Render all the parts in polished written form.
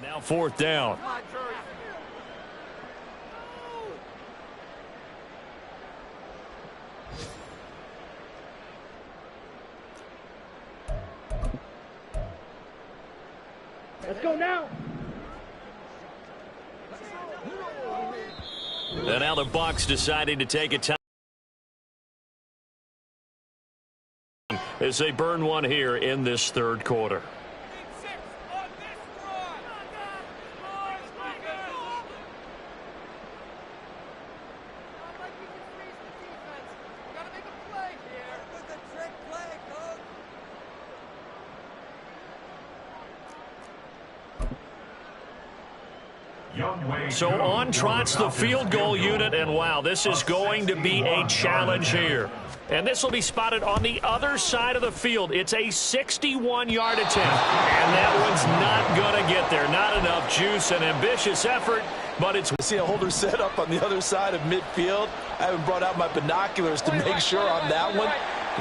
Now fourth down. Let's go now. And now the Bucs deciding to take a time as they burn one here in this third quarter. So on trots the field goal unit, and wow, this is going to be a challenge here. And this will be spotted on the other side of the field. It's a 61-yard attempt, and that one's not going to get there. Not enough juice, an ambitious effort, but it's... I see a holder set up on the other side of midfield. I haven't brought out my binoculars to make sure on that one.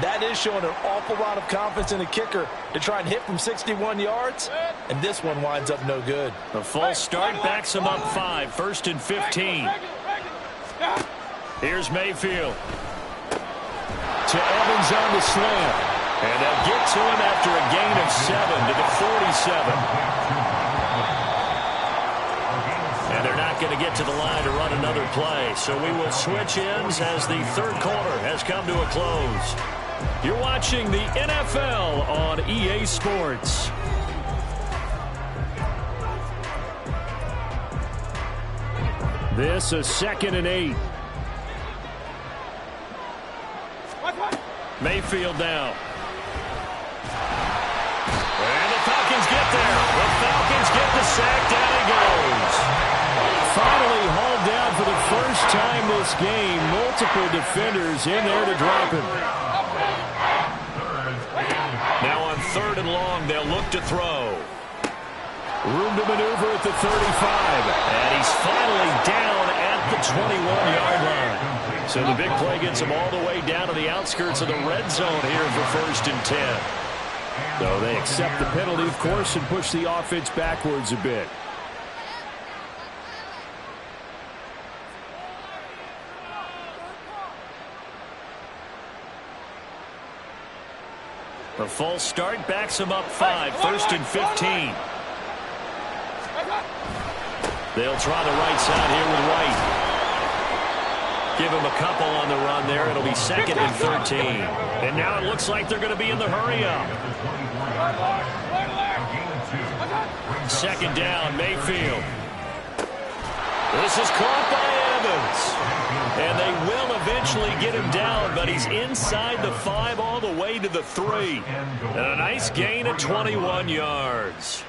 That is showing an awful lot of confidence in a kicker to try and hit from 61 yards, and this one winds up no good. The false start backs him up 5, 1st and 15. Here's Mayfield. To Evans on the slant. And they'll get to him after a gain of 7 to the 47. And they're not going to get to the line to run another play. So we will switch ends as the third quarter has come to a close. You're watching the NFL on EA Sports. This is 2nd and 8. Mayfield down. And the Falcons get there. The Falcons get the sack. Down he goes. Finally hauled down for the first time this game. Multiple defenders in there to drop him. Now on 3rd and long, they'll look to throw. Room to maneuver at the 35. And he's finally down at the 21-yard line. So the big play gets him all the way down to the outskirts of the red zone here for 1st and 10. So they accept the penalty, of course, and push the offense backwards a bit. The false start backs him up 5, 1st and 15. They'll try the right side here with White. Give him a couple on the run there. It'll be 2nd and 13. And now it looks like they're going to be in the hurry-up. 2nd down, Mayfield. This is caught by Evans. And they will eventually get him down, but he's inside the 5 all the way to the 3. And a nice gain of 21 yards.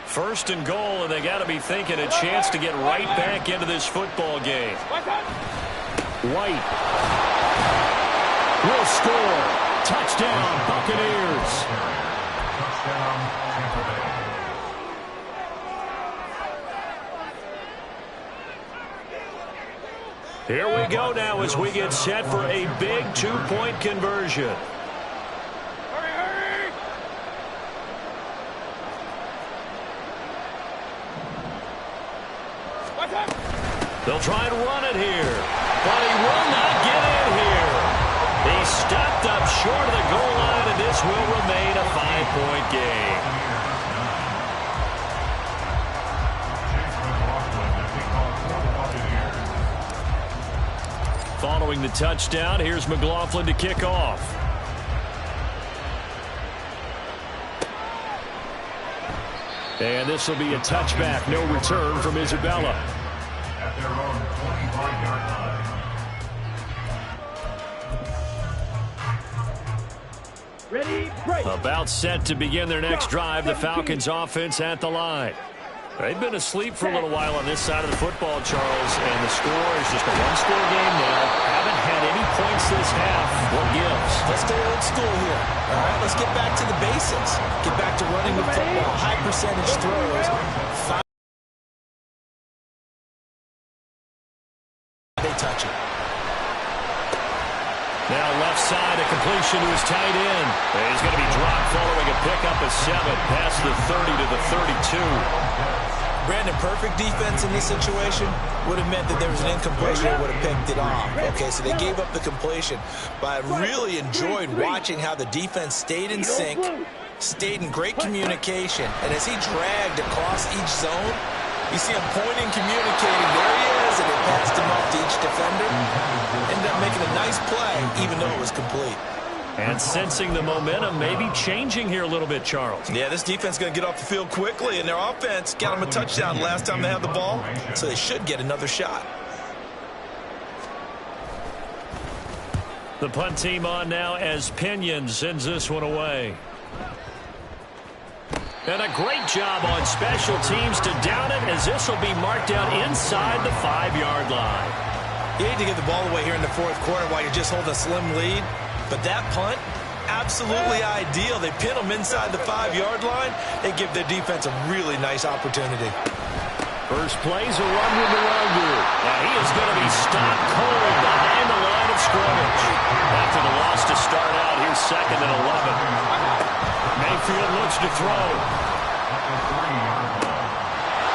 1st and goal, and they got to be thinking a chance to get right back into this football game. White will score. Touchdown, Buccaneers. Here we go now as we get set for a big 2-point conversion. They'll try and run it here, but he will not get in here. He stopped up short of the goal line, and this will remain a 5-point game. Following the touchdown, here's McLaughlin to kick off. And this will be a touchback, no return from Isabella. At their own 25-yard line. Ready, break. About set to begin their next drive. The Falcons offense at the line. They've been asleep for a little while on this side of the football, Charles, and the score is just a one-score game now. Haven't had any points this half. What gives? Let's stay old school here. All right, let's get back to the basics. Get back to running the football, high percentage throws. They touch it. Now left side, a completion to his tight end. He's going to be dropped following a pickup of 7 past the 30 to the 32. Brandon, perfect defense in this situation would have meant that there was an incompletion that would have picked it off. Okay, so they gave up the completion. But I really enjoyed watching how the defense stayed in sync, stayed in great communication. And as he dragged across each zone, you see him pointing, communicating. There he is, and they passed him off to each defender. Ended up making a nice play, even though it was complete. And sensing the momentum maybe changing here a little bit, Charles. Yeah, this defense is going to get off the field quickly, and their offense got them a touchdown last time they had the ball, so they should get another shot. The punt team on now as Pinion sends this one away. And a great job on special teams to down it, as this will be marked out inside the 5-yard line. You hate to give the ball away here in the fourth quarter while you just hold a slim lead. But that punt, absolutely ideal. They pin them inside the 5-yard line. They give their defense a really nice opportunity. First play's a run with Nwangu. And he is going to be stopped cold behind the line of scrimmage. After the loss to start out, here's 2nd and 11. Mayfield looks to throw.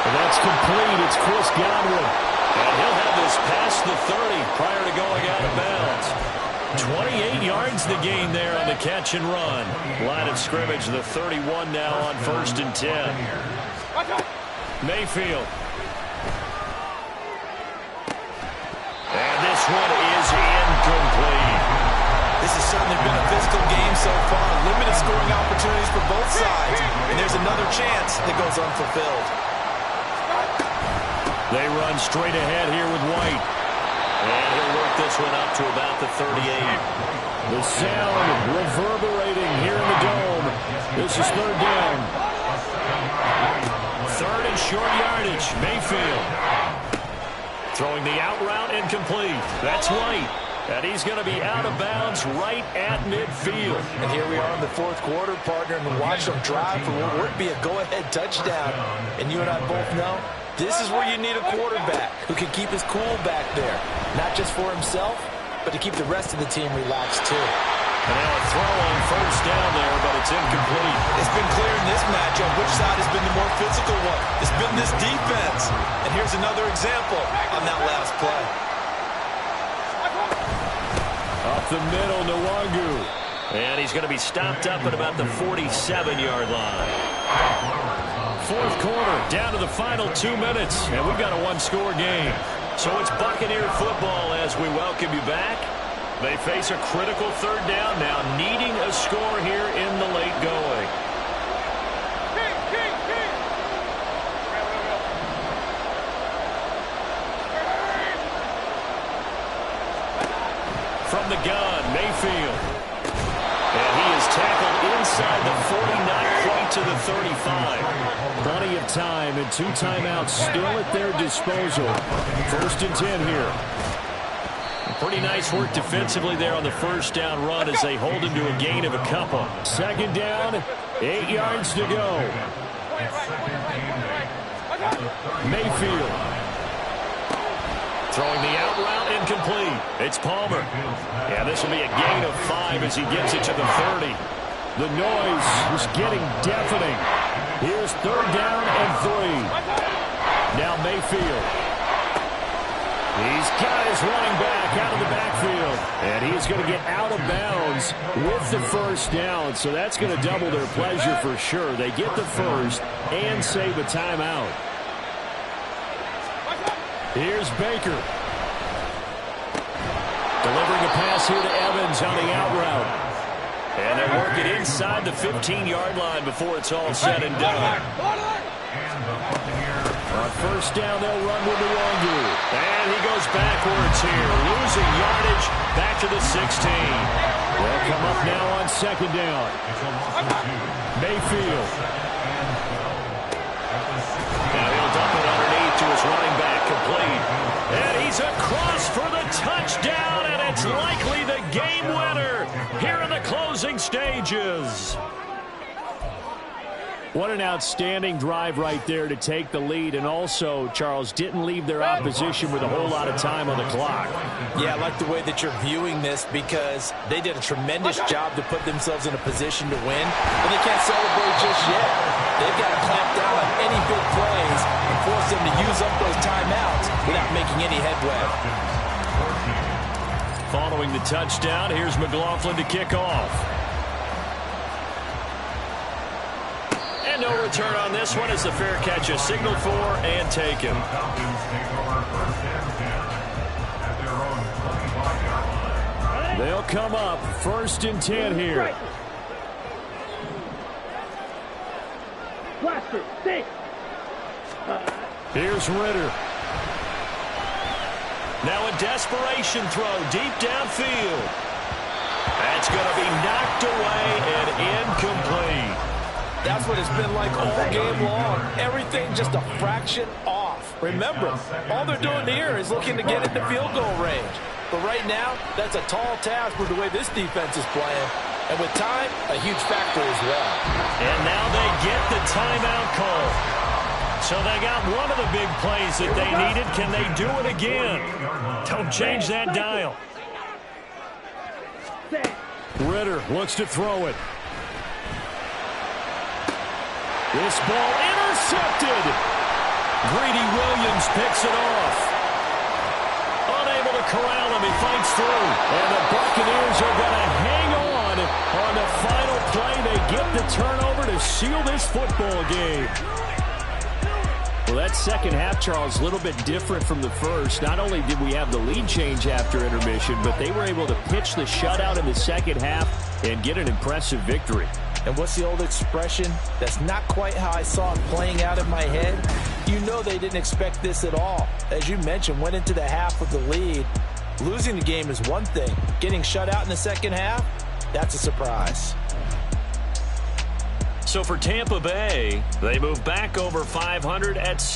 And that's complete. It's Chris Godwin. And he'll have this past the 30 prior to going out of bounds. 28 yards the gain there on the catch and run. Line of scrimmage, the 31 now on 1st and 10. Mayfield. And this one is incomplete. This has certainly been a physical game so far. Limited scoring opportunities for both sides. And there's another chance that goes unfulfilled. They run straight ahead here with White. And he'll work this one up to about the 38. The sound reverberating here in the dome. This is 3rd down. 3rd and short yardage. Mayfield. Throwing the out route incomplete. That's White. And he's going to be out of bounds right at midfield. And here we are in the fourth quarter, partner, and watch them drive for what would be a go-ahead touchdown. And you and I both know this is where you need a quarterback who can keep his cool back there. Not just for himself, but to keep the rest of the team relaxed too. And now a throw on 1st down there, but it's incomplete. It's been clear in this matchup which side has been the more physical one. It's been this defense. And here's another example on that last play. Up the middle, Nwangu. And he's going to be stopped up at about the 47-yard line. Fourth quarter, down to the final 2 minutes, and we've got a 1-score game. So it's Buccaneer football as we welcome you back. They face a critical 3rd down now, needing a score here in the late going. From the gun, Mayfield. And he is tackled inside the 40, not quite to the 35. Plenty of time and 2 timeouts still at their disposal. 1st and 10 here. Pretty nice work defensively there on the 1st down run as they hold him to a gain of a couple. 2nd down, 8 yards to go. Mayfield. Throwing the out route incomplete. It's Palmer. Yeah, this will be a gain of 5 as he gets it to the 30. The noise is getting deafening. Here's 3rd down and 3. Now Mayfield. He's got his running back out of the backfield. And he's going to get out of bounds with the 1st down. So that's going to double their pleasure for sure. They get the 1st and save a timeout. Here's Baker. Delivering a pass here to Evans on the out route. And they're working inside the 15-yard line before it's all said and done. On 1st down, they'll run with Nwangu. And he goes backwards here, losing yardage back to the 16. They'll come up now on 2nd down. Mayfield. Now he'll dump it underneath to his running back, complete. And he's across for the touchdown, and it's likely the game winner here in the closing stages. What an outstanding drive right there to take the lead. And also, Charles, didn't leave their opposition with a whole lot of time on the clock. Yeah, I like the way that you're viewing this because they did a tremendous job to put themselves in a position to win, but they can't celebrate just yet. They've got to clamp down on any big plays and force them to use up those timeouts without making any headway. Following the touchdown, here's McLaughlin to kick off. And no return on this one as the fair catch is signaled for and taken. They'll come up 1st and 10 here. Blaster, stay. Here's Ritter. Now a desperation throw deep downfield. That's going to be knocked away and incomplete. That's what it's been like all game long. Everything just a fraction off. Remember, all they're doing here is looking to get into field goal range. But right now, that's a tall task with the way this defense is playing. And with time, a huge factor as well. And now they get the timeout call. So they got one of the big plays that they needed. Can they do it again? Don't change that dial. Ritter looks to throw it. This ball intercepted. Greedy Williams picks it off. Unable to corral him, he fights through. And the Buccaneers are going to hang on the final play. They get the turnover to seal this football game. Well, that second half, Charles, a little bit different from the first. Not only did we have the lead change after intermission, but they were able to pitch the shutout in the second half and get an impressive victory. And what's the old expression? That's not quite how I saw it playing out in my head. You know they didn't expect this at all. As you mentioned, went into the half with the lead. Losing the game is one thing. Getting shut out in the second half, that's a surprise. So for Tampa Bay, they move back over 500 at